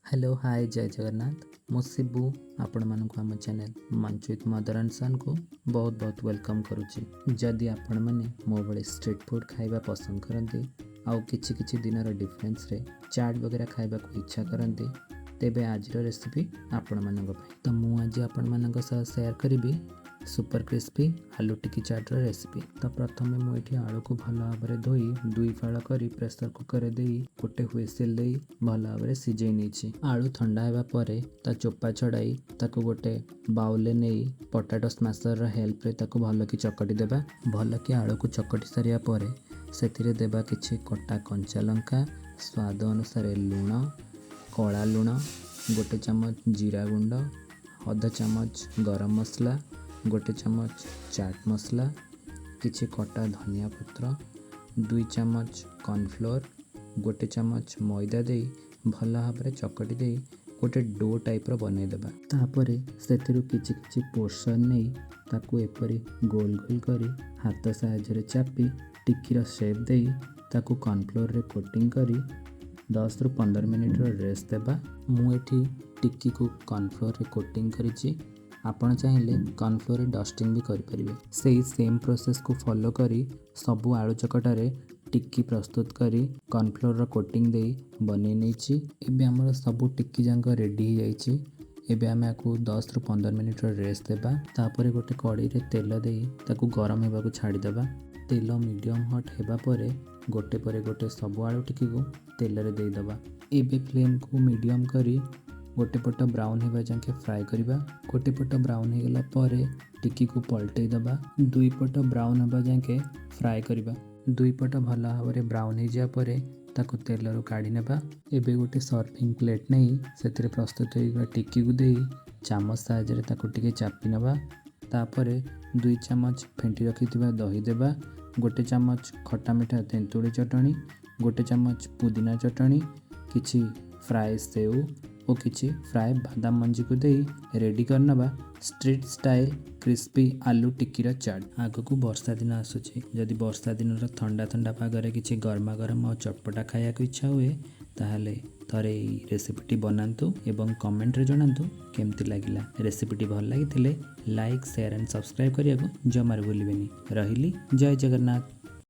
Hello hi जय जगन्नाथ मो शिबू आपण मानक आम चैनल मंच विथ मदर एंड सन को बहुत बहुत वेलकम करुच्ची। जदि आपण मैंने मो भले स्ट्रीट फूड खाइबा पसंद करते आउ किछि दिन डिफरेंस रे चाट वगैरह खाइबा को इच्छा करते तेबे आज रेसिपी आपण मानक पई। तो मु आज आपण मानक सह शेयर करी सुपर क्रिस्पी आलू टिक्की चाट रेसिपी। तो प्रथम मुझे आलू को भल भाव धोई दुई फाड़ कर प्रेसर कुकर दे गोटे हुइसिल दे भल भाव सिझे नहीं। आलू ठंडा होगा पर ता चोपा छड़ाई ताको गोटे बाउल नहीं पोटाटो स्मैशर हेल्प रे ताको भल कि चकटी देबा। भल कि आलू को चकटी सारिया पर से देबा किछि कटा कंचा लंका, स्वाद अनुसार लुण, कला लुण, गोटे चमच जीरा गुंड, आधा चमच गरम मसला, गोटे चमच चाट मसला, किछि कटा धनिया पत्र, 2 चमच कॉर्नफ्लोर, गोटे चमच मैदा दे भल भाव चकटी दे गोटे डो टाइप बनईदेबा। तापर से किछि पोर्शन नहीं ताकू एपरी गोल गोल करी हाथ साहाय्य चापी टिक्कीर शेप दे ताकू कॉर्नफ्लोर रे कोटिंग करी 10 ରୁ 15 मिनिट रेस्ट देबा। मुझे टिक्की को कॉर्नफ्लोर रे कोटिंग करिछि। आपण चाहिए कॉर्नफ्लोर डस्टिंग भी करें। से सेम प्रोसेस को फॉलो करी सबू आलू चकटारे टिक्की प्रस्तुत करी कॉर्नफ्लोर कोटिंग दे बने नहीं। एबे हमर सबू टिक्की जांक रेडी हो जाइए। एबे आमे आकु 10 ରୁ 15 मिनिट रेस्ट देबा। तापर गोटे कढ़ई रे तेल दे ताकू गरम होगा को छाड़ी देबा। तेल मीडियम हॉट हेबा परे गोटे परे गोटे सबू आलू टिक्की को तेल रे दे देबा। एबे फ्लेम को मीडियम करी गोटे पट ब्राउन होगा जाके फ्राए करवा। गोटे पट ब्राउन हो गला परे टिक्की को पलटई दबा। दुई पट ब्राउन होगा जाके फ्राए करवा। दुई पट भल भाव ब्राउन हो जा परे ताको तेल रू काढ़ी नेबा। एबे गोटे सर्विंग प्लेट नहीं से प्रस्तुत होगा टिक्की को दे चामच साहाय्य ताको टिके चापी नेबा। तापर 2 चमच फेंटी रखिथिबा दही देबा। गोटे चमच खट्टा मिठा तेंतुड़ी चटणी, गोटे चमच पुदीना चटणी, किछि फ्राए सेव और किछि फ्राए बादाम मंजी को दे रेडी करनबा स्ट्रीट स्टाइल क्रिस्पी आलू टिक्कीर चाट। आग को वर्षा दिन आसुची। जदि वर्षा दिन ठंडा ठंडा पागरे किछि गरमा गरम और चटपटा खाया को इच्छा हुए ताहले थरे रेसिपीटी बनातु एवं कमेंट रे जणातु केमती लागिला। रेसिपीटी भल लागिथिले लाइक शेयर एंड सब्सक्राइब करिया को जमार भूलिबेनी। रहिली जय जगन्नाथ।